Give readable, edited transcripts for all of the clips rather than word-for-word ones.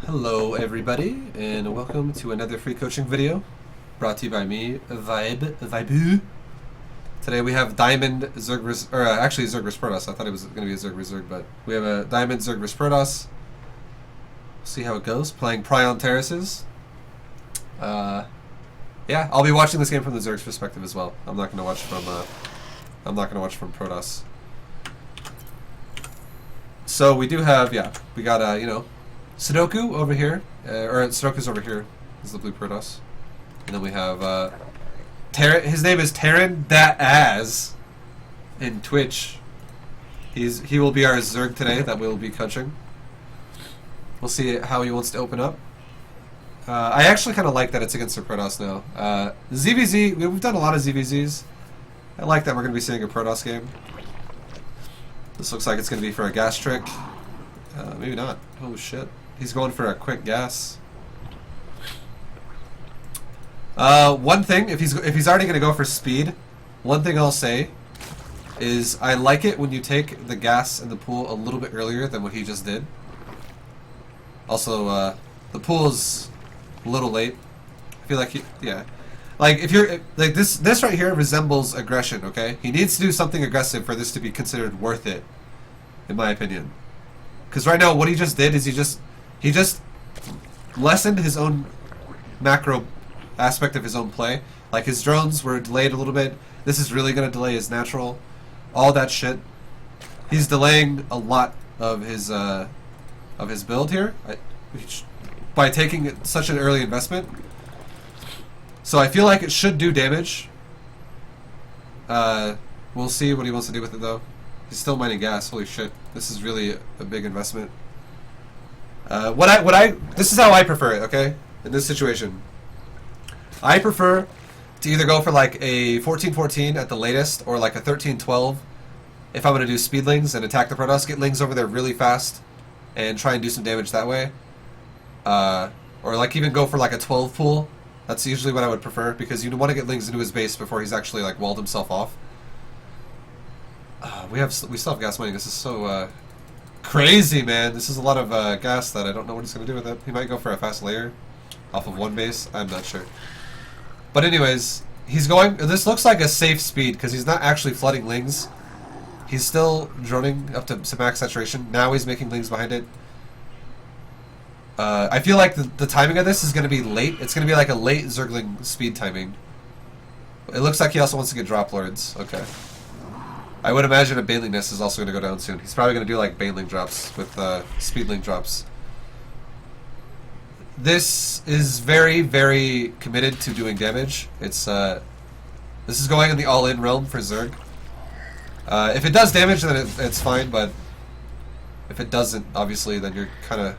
Hello everybody, and welcome to another free coaching video brought to you by me, Vibe. Today we have Diamond Zerg actually Zerg vs Protoss. I thought it was going to be a Zerg vs Zerg, but we have a Diamond Zerg vs Protoss. See how it goes. Playing Prion Terraces. Yeah, I'll be watching this game from the Zerg's perspective as well. I'm not going to watch from Protoss. So we do have, we got Sudoku over here, or Sudoku's over here, is the blue Protoss. And then we have, his name is Terran Daaz in Twitch. He will be our Zerg today that we'll be coaching. We'll see how he wants to open up. I actually kind of like that it's against the Protoss now. ZvZ, we've done a lot of ZvZs. I like that we're going to be seeing a Protoss game. This looks like it's going to be for a gas trick. Maybe not. Oh shit. He's going for a quick gas. One thing, if he's already going to go for speed, one thing I'll say is I like it when you take the gas in the pool a little bit earlier than what he just did. Also, the pool is a little late. I feel like like if you're like this right here resembles aggression. Okay, he needs to do something aggressive for this to be considered worth it, in my opinion. Because right now, what he just did is he just lessened his own macro aspect of his own play. Like his drones were delayed a little bit. This is really going to delay his natural, all that shit. He's delaying a lot of his build here by taking such an early investment. So I feel like it should do damage. We'll see what he wants to do with it though. He's still mining gas. Holy shit! This is really a big investment. This is how I prefer it. Okay, in this situation, I prefer to either go for like a 14-14 at the latest, or like a 13-12 if I'm going to do speedlings and attack the Protoss. Get lings over there really fast and try and do some damage that way. Or like even go for like a 12 pool. That's usually what I would prefer, because you want to get lings into his base before he's actually like walled himself off. We still have gas mining. This is so crazy, man. This is a lot of gas that I don't know what he's going to do with it. He might go for a fast layer off of one base. I'm not sure. But anyways, he's going. This looks like a safe speed because he's not actually flooding lings. He's still droning up to max saturation. Now he's making lings behind it. I feel like the timing of this is going to be late. It's going to be like a late Zergling speed timing. It looks like he also wants to get drop lords. Okay. I would imagine a Baneling Nest is also going to go down soon. He's probably going to do like Baneling drops with Speedling drops. This is very, very committed to doing damage. It's this is going in the all-in realm for Zerg. If it does damage, then it's fine. But if it doesn't, obviously, then you're kind of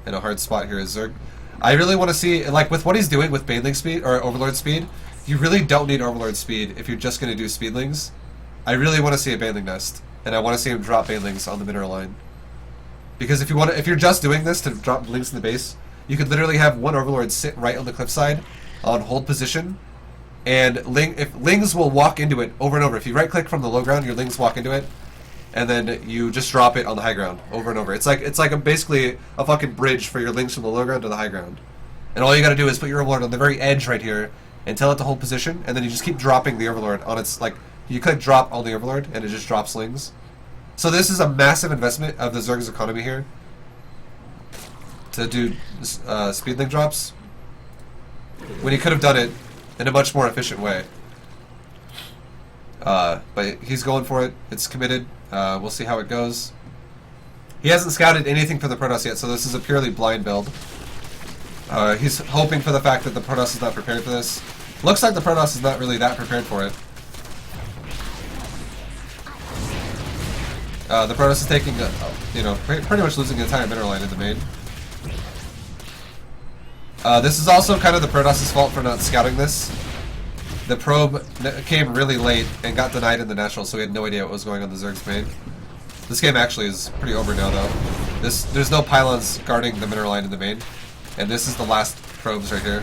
in a hard spot here as Zerg. I really want to see, like with what he's doing with Baneling speed or Overlord speed, you really don't need Overlord speed if you're just going to do Speedlings. I really want to see a Baneling Nest, and I want to see him drop Banelings on the mineral line. Because if you're just doing this to drop lings in the base, you could literally have one Overlord sit right on the cliffside, on hold position, and if lings will walk into it over and over. If you right click from the low ground, your lings walk into it, and then you just drop it on the high ground over and over. It's like basically a fucking bridge for your lings from the low ground to the high ground. And all you got to do is put your Overlord on the very edge right here, and tell it to hold position, and then you just keep dropping the Overlord on its like. You click drop on the Overlord, and it just drops lings. So this is a massive investment of the Zerg's economy here to do speedling drops, when he could have done it in a much more efficient way. But he's going for it. It's committed. We'll see how it goes. He hasn't scouted anything for the Protoss yet, so this is a purely blind build. He's hoping for the fact that the Protoss is not prepared for this. Looks like the Protoss is not really that prepared for it. The Protoss is taking, pretty much losing the entire mineral line in the main. This is also kind of the Protoss's fault for not scouting this. The probe came really late and got denied in the natural, so we had no idea what was going on the Zerg's main. This game actually is pretty over now, though. There's no pylons guarding the mineral line in the main, and this is the last probes right here.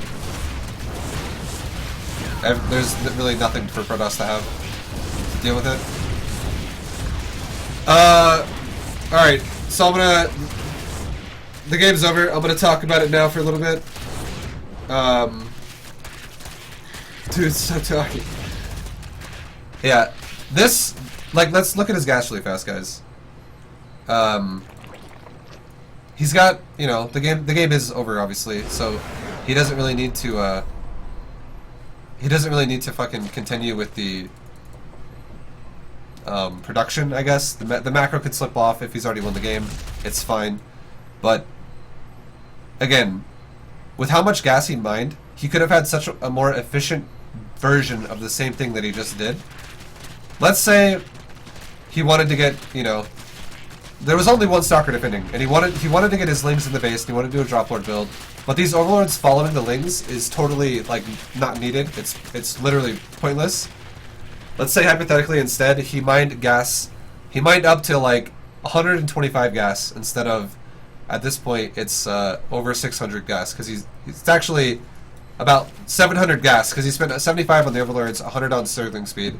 There's really nothing for Protoss to have to deal with it. Alright, so I'm gonna... the game's over. I'm gonna talk about it now for a little bit. Dude, stop talking. Yeah, this, like, let's look at his gas really fast, guys. He's got, you know, the game is over, obviously, so he doesn't really need to, fucking continue with the, production, I guess. The macro could slip off if he's already won the game. It's fine. But, again, with how much gas he mined, he could have had such a more efficient version of the same thing that he just did. Let's say he wanted to get, you know, there was only one stalker defending, and he wanted to get his lings in the base, and he wanted to do a drop lord build. But these overlords following the lings is totally, like, not needed. It's literally pointless. Let's say hypothetically instead he mined gas. He mined up to like 125 gas instead of, at this point it's over 600 gas, because it's actually about 700 gas because he spent 75 on the overlords, 100 on Sterling speed.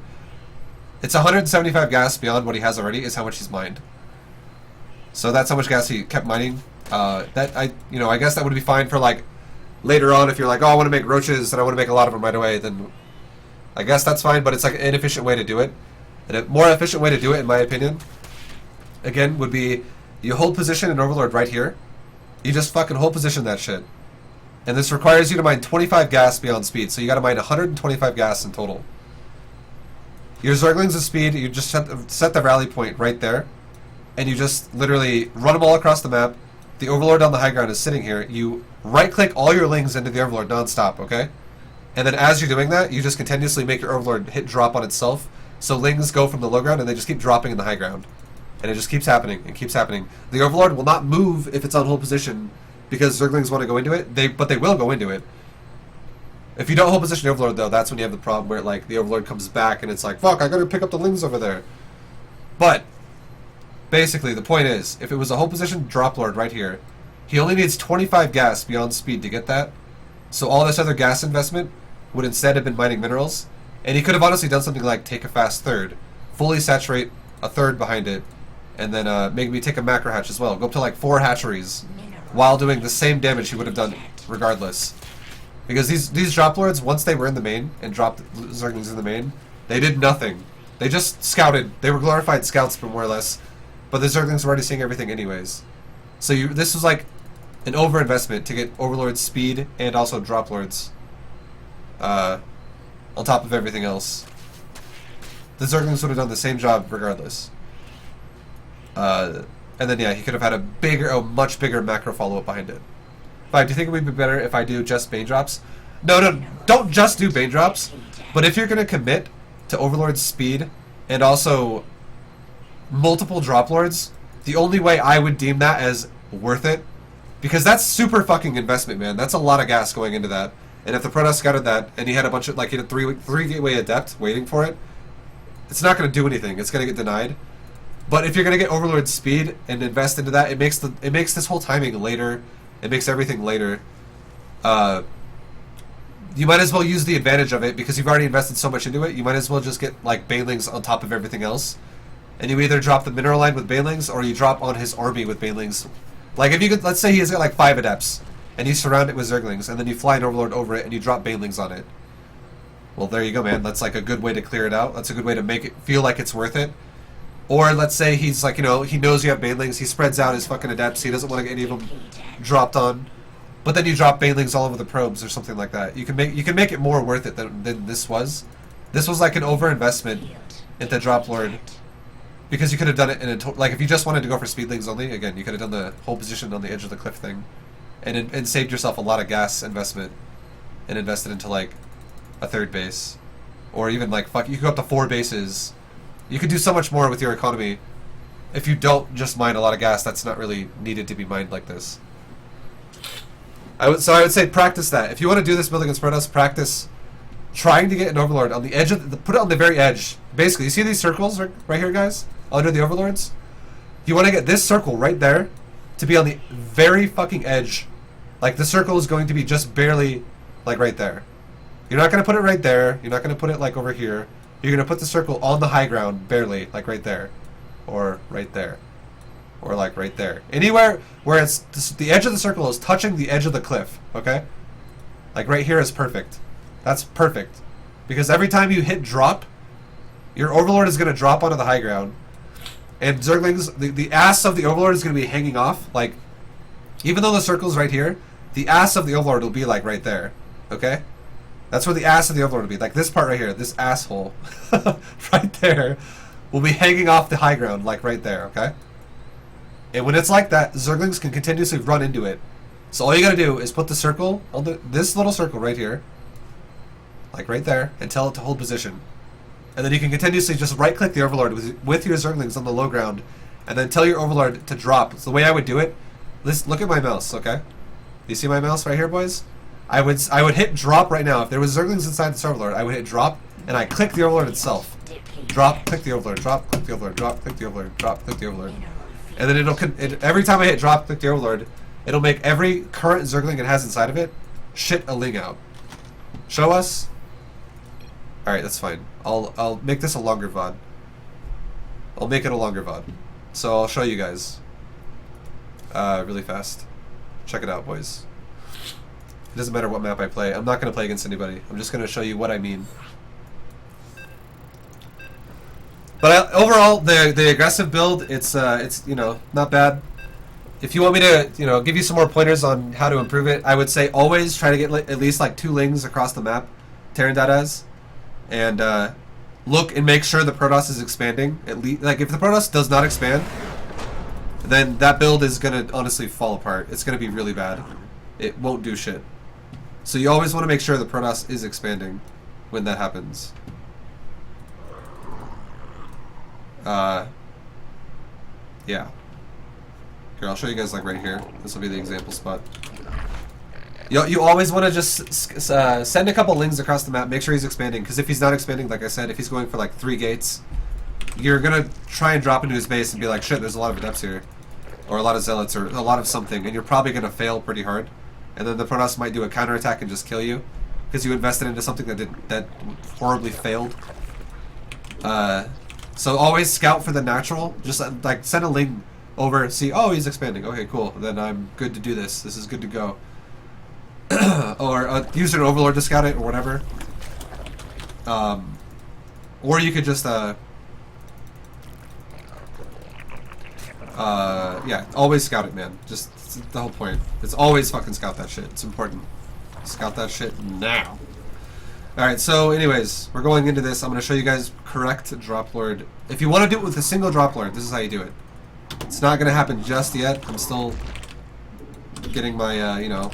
It's 175 gas beyond what he has already is how much he's mined. So that's how much gas he kept mining. I guess that would be fine for like later on if you're like, oh, I want to make roaches and I want to make a lot of them right away. Then I guess that's fine, but it's like an inefficient way to do it. And a more efficient way to do it, in my opinion, again, would be you hold position in Overlord right here. You just fucking hold position that shit. And this requires you to mine 25 gas beyond speed, so you gotta mine 125 gas in total. Your Zerglings of speed, you just set the rally point right there, and you just literally run them all across the map. The Overlord on the high ground is sitting here. You right-click all your lings into the Overlord non-stop, okay? And then as you're doing that, you just continuously make your Overlord hit drop on itself, so lings go from the low ground and they just keep dropping in the high ground. And it just keeps happening and keeps happening. The Overlord will not move if it's on hold position because Zerglings want to go into it, but they will go into it. If you don't hold position Overlord, though, that's when you have the problem where like the Overlord comes back and it's like, fuck, I gotta pick up the lings over there. But basically, the point is, if it was a hold position drop lord right here, he only needs 25 gas beyond speed to get that. So all this other gas investment would instead have been mining minerals. And he could have honestly done something like take a fast third, fully saturate a third behind it, and then maybe take a macro hatch as well. Go up to like 4 hatcheries while doing the same damage he would have done regardless. Because these drop lords, once they were in the main and dropped Zerglings in the main, they did nothing. They just scouted. They were glorified scouts, more or less. But the Zerglings were already seeing everything anyways. So this was like an overinvestment to get Overlord speed and also drop lords on top of everything else. The Zerglings would have done the same job regardless. And then yeah, he could have had a much bigger macro follow-up behind it. Do you think it would be better if I do just Bane drops? No, don't just do Bane drops. But if you're going to commit to Overlord's speed and also multiple drop lords, the only way I would deem that as worth it, because that's super fucking investment, man. That's a lot of gas going into that. And if the Protoss scouted that and he had a bunch of, like, he had a three gateway adept waiting for it, it's not going to do anything. It's going to get denied. But if you're going to get Overlord speed and invest into that, it makes this whole timing later. It makes everything later. You might as well use the advantage of it because you've already invested so much into it. You might as well just get like Banelings on top of everything else, and you either drop the mineral line with Banelings or you drop on his army with Banelings. Like if you could, let's say he has got like 5 adepts and you surround it with Zerglings, and then you fly an Overlord over it and you drop Banelings on it. Well, there you go, man. That's like a good way to clear it out. That's a good way to make it feel like it's worth it. Or let's say he's like, you know, he knows you have Banelings, he spreads out his fucking adepts, he doesn't want to get any of them dropped on. But then you drop Banelings all over the probes or something like that. You can make it more worth it than this was. This was like an over-investment into Drop Lord. Because you could have done it in a like if you just wanted to go for speedlings only, again, you could have done the whole position on the edge of the cliff thing. And saved yourself a lot of gas investment. And invested into like a 3rd base. Or even like, fuck, you could go up to 4 bases. You could do so much more with your economy if you don't just mine a lot of gas that's not really needed to be mined like this. I would say practice that. If you want to do this build against Protoss, practice trying to get an Overlord on the edge of put it on the very edge. Basically, you see these circles right here, guys? Under the Overlords? You want to get this circle right there to be on the very fucking edge. Like, the circle is going to be just barely, like, right there. You're not going to put it right there. You're not going to put it, like, over here. You're going to put the circle on the high ground, barely, like right there. Or right there. or like right there. Anywhere where it's the edge of the circle is touching the edge of the cliff, okay? Like right here is perfect. That's perfect. Because every time you hit drop, your Overlord is going to drop onto the high ground. And Zerglings, the ass of the Overlord is going to be hanging off. Like, even though the circle's right here, the ass of the Overlord will be like right there, okay? That's where the ass of the Overlord will be. Like this part right here, this asshole, right there, will be hanging off the high ground, like right there, okay? And when it's like that, Zerglings can continuously run into it. So all you gotta do is put the circle, on this little circle right here, like right there, and tell it to hold position. And then you can continuously just right-click the Overlord with your Zerglings on the low ground, and then tell your Overlord to drop. So the way I would do it, look at my mouse, okay? You see my mouse right here, boys? I would hit drop right now. If there was Zerglings inside this Overlord, I would hit drop, and I click the Overlord itself. Drop, click the Overlord, drop, click the Overlord, drop, click the Overlord, drop, click the Overlord. And then every time I hit drop, click the Overlord, it'll make every current Zergling it has inside of it shit a Ling out. Show us. Alright, that's fine. I'll make this a longer VOD. I'll make it a longer VOD. So I'll show you guys. Really fast. Check it out, boys. It doesn't matter what map I play. I'm not going to play against anybody. I'm just going to show you what I mean. But overall, the aggressive build, it's you know, not bad. If you want me to, you know, give you some more pointers on how to improve it, I would say always try to get at least like 2 Lings across the map, Terrandadas, and look and make sure the Protoss is expanding. At least, like if the Protoss does not expand, then that build is gonna honestly fall apart. It's gonna be really bad. It won't do shit. So you always want to make sure the Protoss is expanding when that happens. Yeah. Here, I'll show you guys like right here. This will be the example spot. You always want to just send a couple Lings across the map, make sure he's expanding, because if he's not expanding, like I said, if he's going for like 3 gates, you're going to try and drop into his base and be like, shit, there's a lot of Adepts here. Or a lot of Zealots, or a lot of something, and you're probably going to fail pretty hard. And then the Protoss might do a counterattack and just kill you, because you invested into something that horribly failed. So always scout for the natural. Just like send a Ling over, see, oh, he's expanding. Okay, cool. Then I'm good to do this. This is good to go. Or use an Overlord to scout it or whatever. Or you could just yeah, always scout it, man. Just the whole point. It's always fucking scout that shit. It's important. Scout that shit now. Alright, so anyways, we're going into this. I'm going to show you guys correct Drop Lord. If you want to do it with a single Drop Lord, this is how you do it. It's not going to happen just yet. I'm still getting my, you know,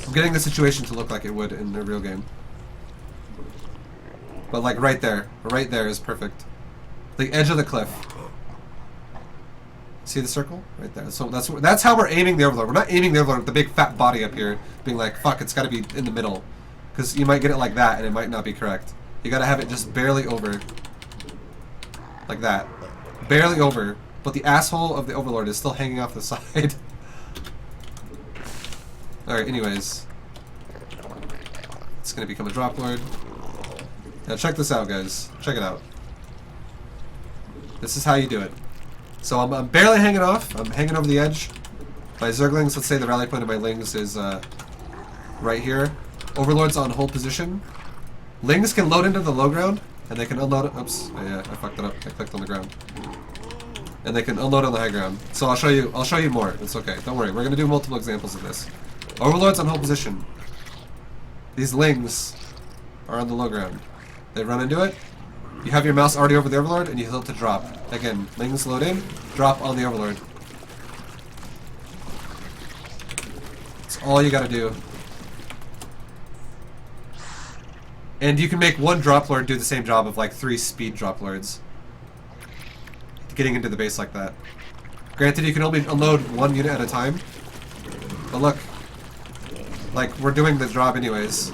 I'm getting the situation to look like it would in a real game. But like right there is perfect. The edge of the cliff. See the circle? Right there. So that's how we're aiming the Overlord. We're not aiming the Overlord with the big fat body up here, being like, fuck, it's got to be in the middle. Because you might get it like that, and it might not be correct. You got to have it just barely over. Like that. Barely over. But the asshole of the Overlord is still hanging off the side. Alright, anyways. It's going to become a Drop Lord. Now check this out, guys. Check it out. This is how you do it. So I'm barely hanging off. I'm hanging over the edge. My Zerglings, let's say the rally point of my Lings is right here. Overlord's on hold position. Lings can load into the low ground, and they can unload it. Oops, yeah, I fucked it up. I clicked on the ground. And they can unload on the high ground. So I'll show you more. It's okay. Don't worry. We're gonna do multiple examples of this. Overlord's on hold position. These Lings are on the low ground. They run into it. You have your mouse already over the Overlord, and you hit to drop. Again, Lings load in, drop on the Overlord. That's all you gotta do. And you can make one Drop Lord do the same job of like 3 speed Drop Lords. Getting into the base like that. Granted, you can only unload 1 unit at a time. But look. Like, we're doing the job anyways.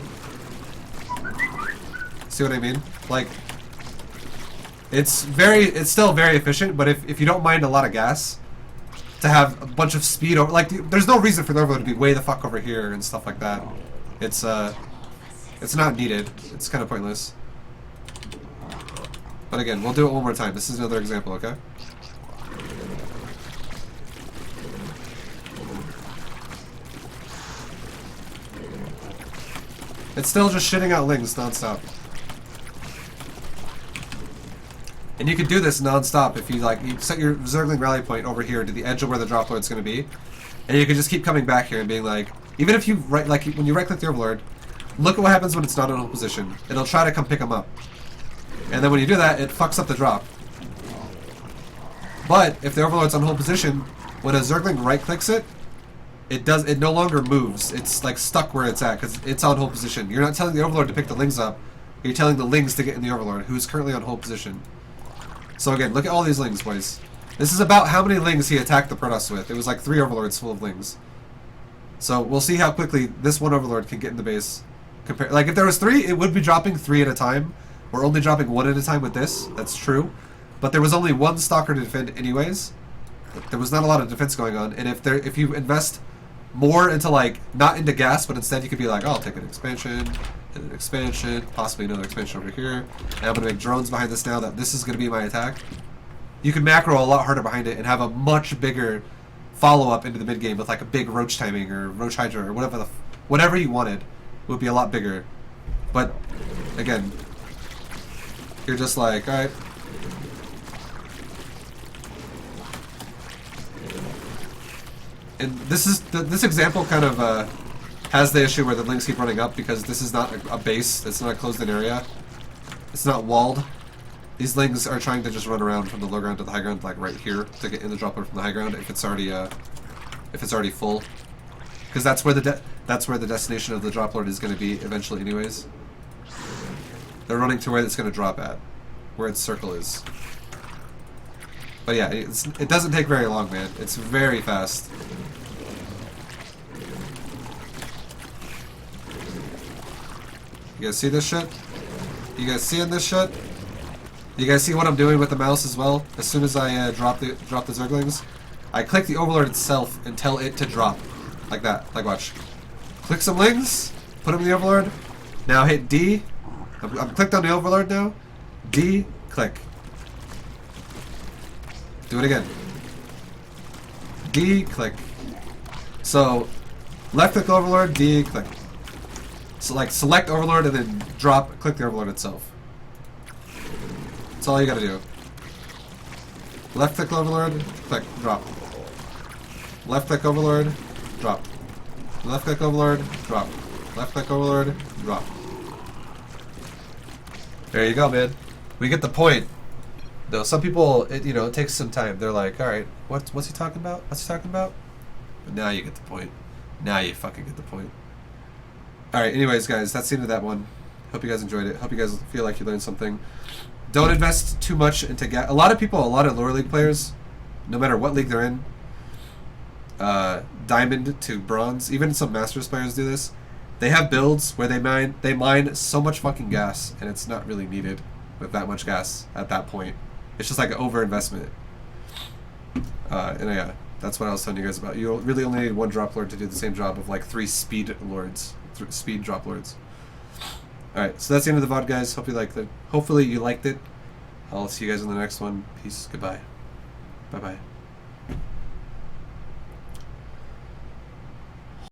See what I mean? Like, it's still very efficient, but if you don't mind a lot of gas, to have a bunch of speed over, like, there's no reason for the Overlord to be way the fuck over here and stuff like that. It's not needed. It's kind of pointless. But again, we'll do it one more time. This is another example, okay? It's still just shitting out lings non-stop. And you can do this non-stop if you like. You set your Zergling rally point over here to the edge of where the drop lord's going to be, and you can just keep coming back here and being like, even if you when you right-click the overlord, look at what happens when it's not in hold position. It'll try to come pick him up, and then when you do that, it fucks up the drop. But if the overlord's on hold position, when a Zergling right-clicks it, it no longer moves. It's like stuck where it's at because it's on hold position. You're not telling the overlord to pick the lings up. You're telling the lings to get in the overlord, who's currently on hold position. So again, look at all these lings, boys. This is about how many lings he attacked the Protoss with. It was like 3 overlords full of lings. So we'll see how quickly this one overlord can get in the base. Like if there was 3, it would be dropping 3 at a time. We're only dropping 1 at a time with this. That's true. But there was only 1 stalker to defend anyways. There was not a lot of defense going on. And if you invest more into like, not into gas, but instead you could be like, oh, I'll take an expansion, possibly another expansion over here, and I'm going to make drones behind this now that this is going to be my attack. You can macro a lot harder behind it and have a much bigger follow-up into the mid-game with like a big Roach timing or Roach Hydra or whatever you wanted would be a lot bigger. But, again, you're just like, alright. And this example kind of has the issue where the lings keep running up because this is not a base. It's not a closed-in area. It's not walled. These lings are trying to just run around from the low ground to the high ground, like right here, to get in the dropper from the high ground if it's already full, because that's where the destination of the drop lord is going to be eventually, anyways. They're running to where it's going to drop at, where its circle is. But yeah, it doesn't take very long, man. It's very fast. You guys see this shit? You guys seeing this shit? You guys see what I'm doing with the mouse as well? As soon as I drop the Zerglings, I click the overlord itself and tell it to drop. Like that. Like watch. Click some lings, put them in the overlord. Now hit D. I'm clicked on the overlord now. D, click. Do it again. D, click. So, left click overlord, D, click. So like select overlord and then click the overlord itself. That's all you gotta do. Left click overlord, click, drop. Left click overlord, drop. Left click overlord, drop. Left click overlord, drop. There you go, man. We get the point. Though some people, it takes some time. They're like, all right, what's he talking about? What's he talking about? But now you get the point. Now you fucking get the point. All right. Anyways, guys, that's the end of that one. Hope you guys enjoyed it. Hope you guys feel like you learned something. Don't invest too much into gas. A lot of lower league players, no matter what league they're in, diamond to bronze, even some masters players do this. They have builds where they mine so much fucking gas, and it's not really needed with that much gas at that point. It's just like an over-investment. And yeah, that's what I was telling you guys about. You really only need 1 drop lord to do the same job of like 3 speed lords, speed drop lords. Alright, so that's the end of the VOD, guys. Hope you liked it. Hopefully you liked it. I'll see you guys in the next one. Peace. Goodbye. Bye-bye.